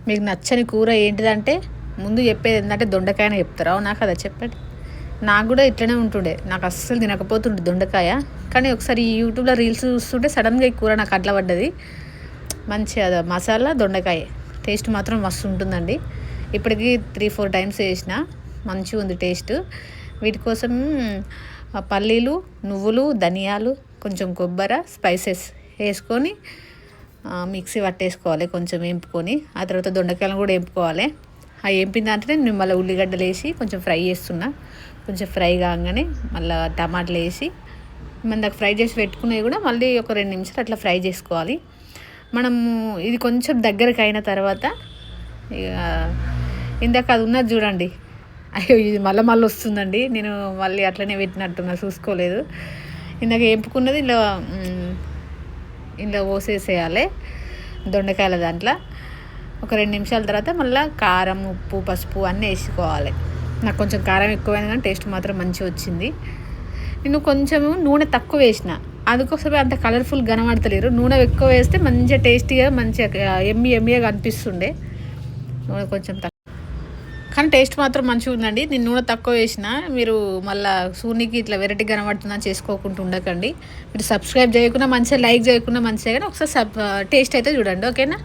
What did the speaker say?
మీకు నచ్చని కూర ఏంటిదంటే ముందు చెప్పేది ఏంటంటే దొండకాయనే చెప్తారు. అవునా కదా చెప్పండి. నాకు కూడా ఇట్లనే ఉంటుండే, నాకు అస్సలు తినకపోతుండే దొండకాయ. కానీ ఒకసారి యూట్యూబ్లో రీల్స్ చూస్తుంటే సడన్గా ఈ కూర నాకు అట్లా పడ్డది. మంచిగా మసాలా దొండకాయ టేస్ట్ మాత్రం మస్తు ఉంటుందండి. ఇప్పటికీ 3-4 టైమ్స్ వేసిన, మంచిగా ఉంది టేస్ట్. వీటి కోసం పల్లీలు, నువ్వులు, ధనియాలు, కొంచెం కొబ్బరి, స్పైసెస్ వేసుకొని మిక్సీ పట్టేసుకోవాలి, కొంచెం వేపుకొని. ఆ తర్వాత దొండకాయలను కూడా వేపుకోవాలి. ఆ వేపిన దాంట్లో నేను మళ్ళీ ఉల్లిగడ్డలు వేసి కొంచెం ఫ్రై చేస్తున్నా. కొంచెం ఫ్రై కాగానే మళ్ళీ టమాటాలు వేసి మన దాకా ఫ్రై చేసి పెట్టుకునేవి కూడా మళ్ళీ ఒక 2 నిమిషాలు అట్లా ఫ్రై చేసుకోవాలి. మనము ఇది కొంచెం దగ్గరకు అయిన తర్వాత ఇందాక అది ఉన్నది చూడండి, అయ్యో ఇది మళ్ళీ వస్తుందండి. నేను మళ్ళీ అట్లనే పెట్టినట్టున్నా, చూసుకోలేదు. ఇందాక వేపుకున్నది ఇలా పోసేసేయాలి దొండకాయల దాంట్లో. ఒక 2 నిమిషాల తర్వాత మళ్ళీ కారం, ఉప్పు, పసుపు అన్నీ వేసుకోవాలి. నాకు కొంచెం కారం ఎక్కువైంది కానీ టేస్ట్ మాత్రం మంచిగా వచ్చింది. నేను కొంచెం నూనె తక్కువ వేసిన, అందుకోసమే అంత కలర్ఫుల్ కనబడతలేరు. నూనె ఎక్కువ వేస్తే మంచిగా టేస్టీగా మంచిగా ఎమ్మిగా కనిపిస్తుండే. నూనె కొంచెం తక్కువ, కానీ టేస్ట్ మాత్రం మంచిగా ఉందండి. నేను నూనె తక్కువ వేసిన. మీరు మళ్ళీ సూనికి ఇట్లా వెరైటీ కనబడుతుందని చేసుకోకుండా ఉండకండి. మీరు సబ్స్క్రైబ్ చేయకుండా మంచిగా, లైక్ చేయకుండా మంచిగా, కానీ ఒకసారి టేస్ట్ అయితే చూడండి, ఓకేనా.